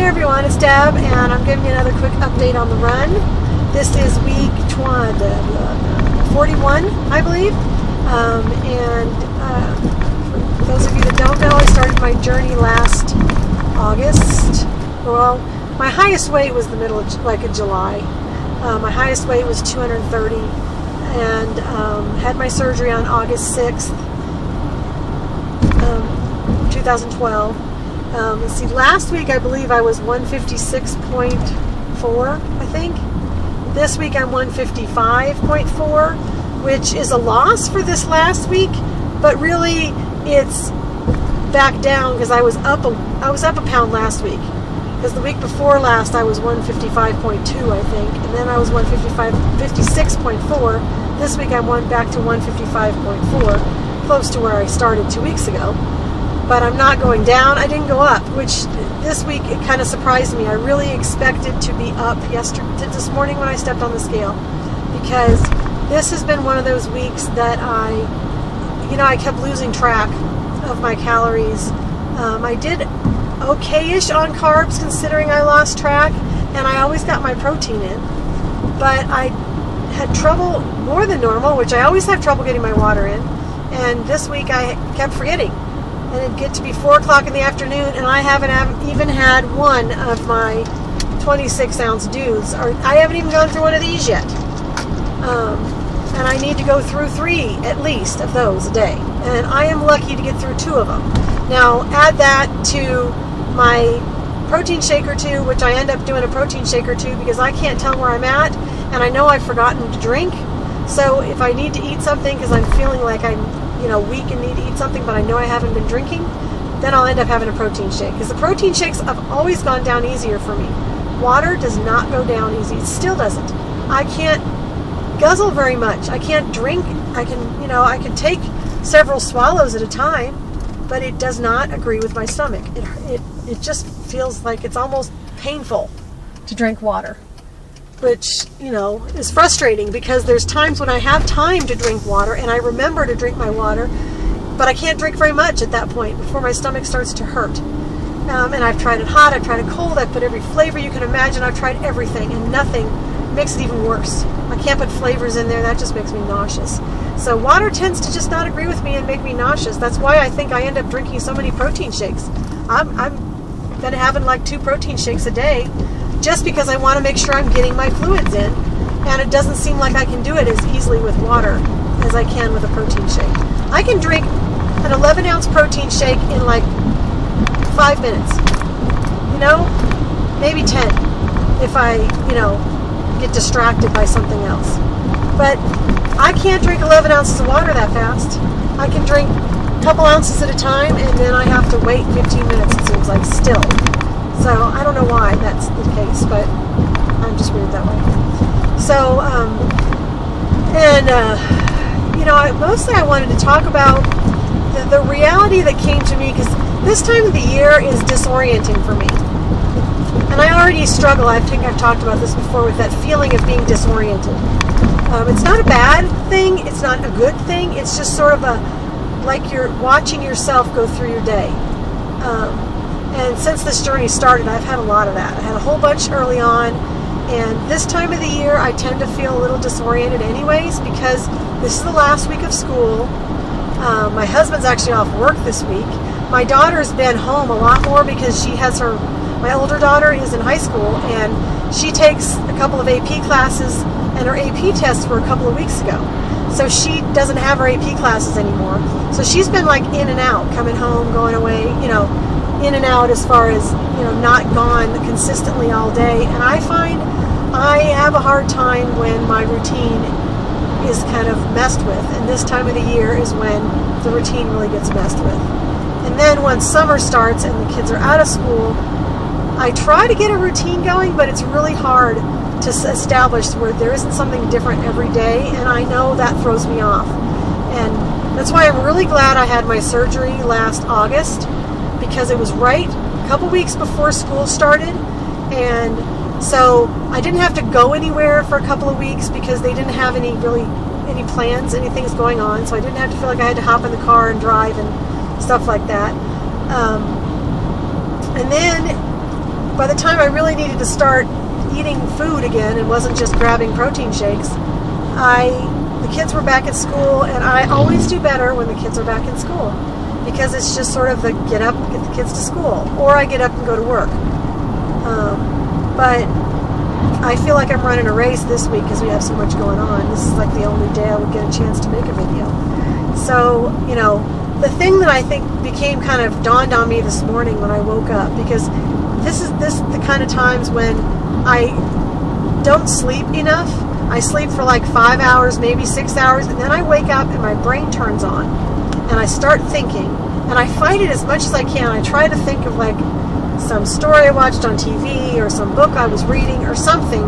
everyone, it's Deb, and I'm giving you another quick update on the run. This is week 41, I believe. For those of you that don't know, I started my journey last August. Well, my highest weight was the middle of July. My highest weight was 230, and had my surgery on August 6th, 2012. Let's see, last week I believe I was 156.4, I think. This week I'm 155.4, which is a loss for this last week, but really it's back down because I was up a pound last week. Because the week before last I was 155.2, I think, and then I was 56.4. This week I went back to 155.4, close to where I started 2 weeks ago. But I'm not going down. I didn't go up, which this week it kind of surprised me. I really expected to be up this morning when I stepped on the scale, because this has been one of those weeks that I kept losing track of my calories. I did okay-ish on carbs considering I lost track, and I always got my protein in, but I had trouble more than normal, which I always have trouble getting my water in, and this week I kept forgetting. And it'd get to be 4 o'clock in the afternoon, and I haven't even had one of my 26-ounce dudes. I haven't even gone through one of these yet. And I need to go through 3 at least of those a day. And I am lucky to get through 2 of them. Now, add that to my protein shake or 2, which I end up doing a protein shake or 2 because I can't tell where I'm at, and I know I've forgotten to drink. So if I need to eat something because I'm feeling like I'm weak and need to eat something, but I know I haven't been drinking, then I'll end up having a protein shake. Because the protein shakes have always gone down easier for me. Water does not go down easy. It still doesn't. I can't guzzle very much. I can't drink. I can take several swallows at a time, but it does not agree with my stomach. It just feels like it's almost painful to drink water, which, is frustrating because there's times when I have time to drink water and I remember to drink my water, but I can't drink very much at that point before my stomach starts to hurt. And I've tried it hot, I've tried it cold, I've put every flavor you can imagine, I've tried everything, and nothing makes it even worse. I can't put flavors in there, that just makes me nauseous. So water tends to just not agree with me and make me nauseous. That's why I think I end up drinking so many protein shakes. I'm been having like 2 protein shakes a day, just because I want to make sure I'm getting my fluids in, and it doesn't seem like I can do it as easily with water as I can with a protein shake. I can drink an 11-ounce protein shake in like 5 minutes, maybe 10 if I, get distracted by something else. But I can't drink 11 ounces of water that fast. I can drink a couple ounces at a time, and then I have to wait 15 minutes, it seems like, still. So I don't know why that's the case, but I'm just weird that way. So, mostly I wanted to talk about the reality that came to me, because this time of the year is disorienting for me. And I already struggle, I think I've talked about this before, with that feeling of being disoriented. It's not a bad thing, it's not a good thing, it's just sort of like you're watching yourself go through your day. And since this journey started, I've had a lot of that. I had a whole bunch early on, and this time of the year I tend to feel a little disoriented anyways, because this is the last week of school. My husband's actually off work this week. My daughter's been home a lot more because my older daughter is in high school, and she takes a couple of AP classes, and her AP tests were a couple of weeks ago. So she doesn't have her AP classes anymore. So she's been like in and out, coming home, going away, in and out as far as, not gone consistently all day. And I find I have a hard time when my routine is kind of messed with. And this time of the year is when the routine really gets messed with. And then once summer starts and the kids are out of school, I try to get a routine going, but it's really hard to establish where there isn't something different every day. And I know that throws me off. And that's why I'm really glad I had my surgery last August, because it was right a couple weeks before school started, and so I didn't have to go anywhere for a couple of weeks because they didn't have any plans, anything's going on, so I didn't have to feel like I had to hop in the car and drive and stuff like that. And then by the time I really needed to start eating food again and wasn't just grabbing protein shakes, the kids were back at school, and I always do better when the kids are back in school, because it's just sort of the get up, get the kids to school, or I get up and go to work. But I feel like I'm running a race this week because we have so much going on. This is like the only day I would get a chance to make a video. So, you know, the thing that I think became kind of dawned on me this morning when I woke up, because this is the kind of times when I don't sleep enough. I sleep for like 5 hours, maybe 6 hours, and then I wake up and my brain turns on and I start thinking, and I fight it as much as I can. I try to think of like some story I watched on TV or some book I was reading or something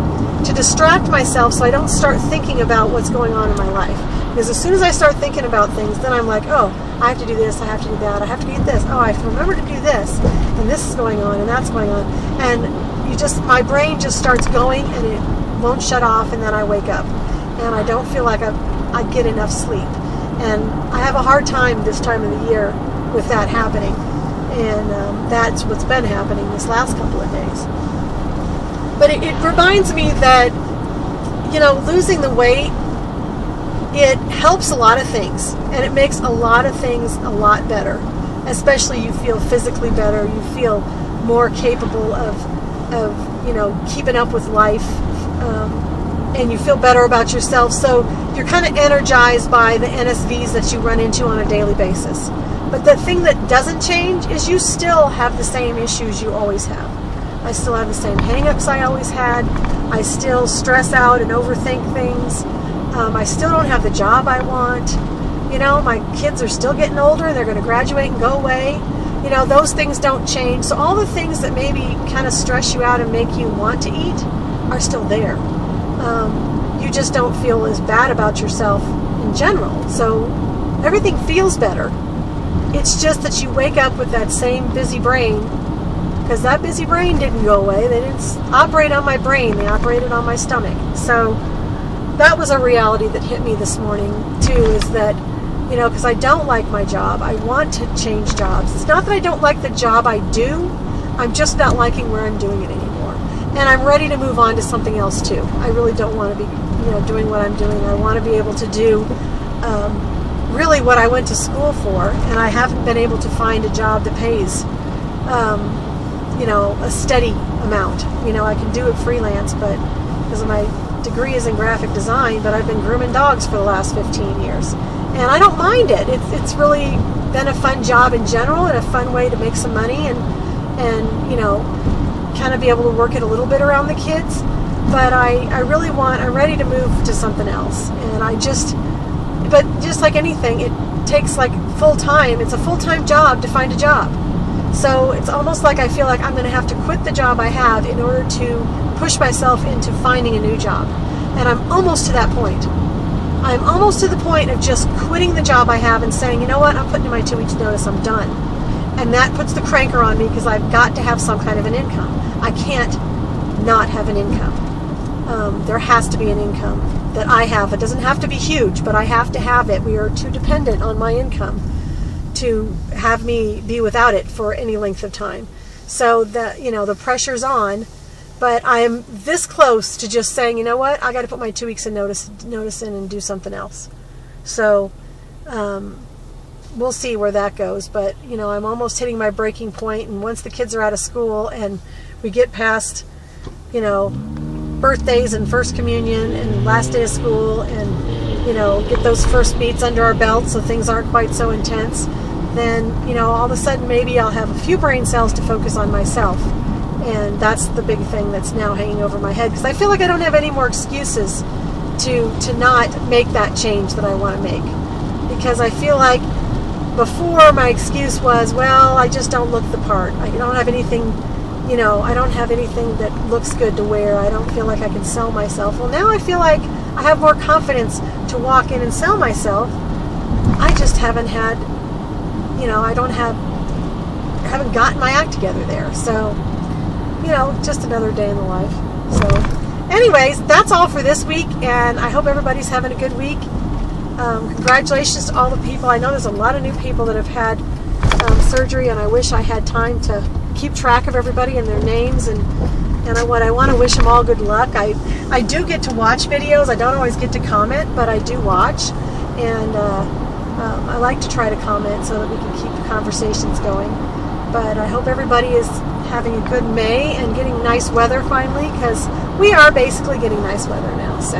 to distract myself so I don't start thinking about what's going on in my life. Because as soon as I start thinking about things, then I'm like, oh, I have to do this, I have to do that, I have to eat this, oh, I have to remember to do this, and this is going on, and that's going on. And you just, my brain just starts going, and it won't shut off, and then I wake up. And I don't feel like I get enough sleep. And I have a hard time this time of the year with that happening. And that's what's been happening this last couple of days. But it reminds me that, you know, losing the weight, it helps a lot of things, and it makes a lot of things a lot better. Especially you feel physically better, you feel more capable of you know, keeping up with life, and you feel better about yourself. So you're kind of energized by the NSVs that you run into on a daily basis. But the thing that doesn't change is you still have the same issues you always have. I still have the same hang-ups I always had. I still stress out and overthink things. I still don't have the job I want. You know, my kids are still getting older. They're going to graduate and go away. You know, those things don't change. So all the things that maybe kind of stress you out and make you want to eat are still there. You just don't feel as bad about yourself in general. So everything feels better. It's just that you wake up with that same busy brain, because that busy brain didn't go away. They didn't operate on my brain. They operated on my stomach. So that was a reality that hit me this morning, too, is that, you know, because I don't like my job. I want to change jobs. It's not that I don't like the job I do. I'm just not liking where I'm doing it anymore. And I'm ready to move on to something else, too. I really don't want to be, you know, doing what I'm doing. I want to be able to do really what I went to school for, and I haven't been able to find a job that pays, you know, a steady amount. You know, I can do it freelance, but because my degree is in graphic design, but I've been grooming dogs for the last 15 years. And I don't mind it. It's really been a fun job in general and a fun way to make some money and you know, kind of be able to work it a little bit around the kids. But I'm ready to move to something else. And but just like anything, it takes like full time. It's a full-time job to find a job. So it's almost like I feel like I'm going to have to quit the job I have in order to push myself into finding a new job. And I'm almost to that point. I'm almost to the point of just quitting the job I have and saying, you know what, I'm putting in my 2 weeks notice, I'm done. And that puts the cranker on me because I've got to have some kind of an income. I can't not have an income. There has to be an income that I have. It doesn't have to be huge, but I have to have it. We are too dependent on my income to have me be without it for any length of time. So that, you know, the pressure's on, but I'm this close to just saying, you know what, I got to put my 2 weeks of notice in and do something else. So we'll see where that goes. But, you know, I'm almost hitting my breaking point, and once the kids are out of school and we get past, you know, birthdays and first communion and last day of school, and, you know, get those first meets under our belt so things aren't quite so intense, then, you know, all of a sudden maybe I'll have a few brain cells to focus on myself. And that's the big thing that's now hanging over my head, because I feel like I don't have any more excuses to not make that change that I want to make. Because I feel like before my excuse was, well, I just don't look the part. I don't have anything, you know, I don't have anything that looks good to wear. I don't feel like I can sell myself. Well, now I feel like I have more confidence to walk in and sell myself. I just haven't had, you know, I haven't gotten my act together there. So, you know, just another day in the life. So anyways, that's all for this week, and I hope everybody's having a good week. Congratulations to all the people. I know there's a lot of new people that have had surgery, and I wish I had time to keep track of everybody and their names, and I want to wish them all good luck. I do get to watch videos. I don't always get to comment, but I do watch, and I like to try to comment so that we can keep the conversations going. But I hope everybody is having a good May and getting nice weather finally, because we are basically getting nice weather now. So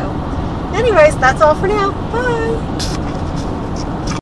anyways, that's all for now. Bye.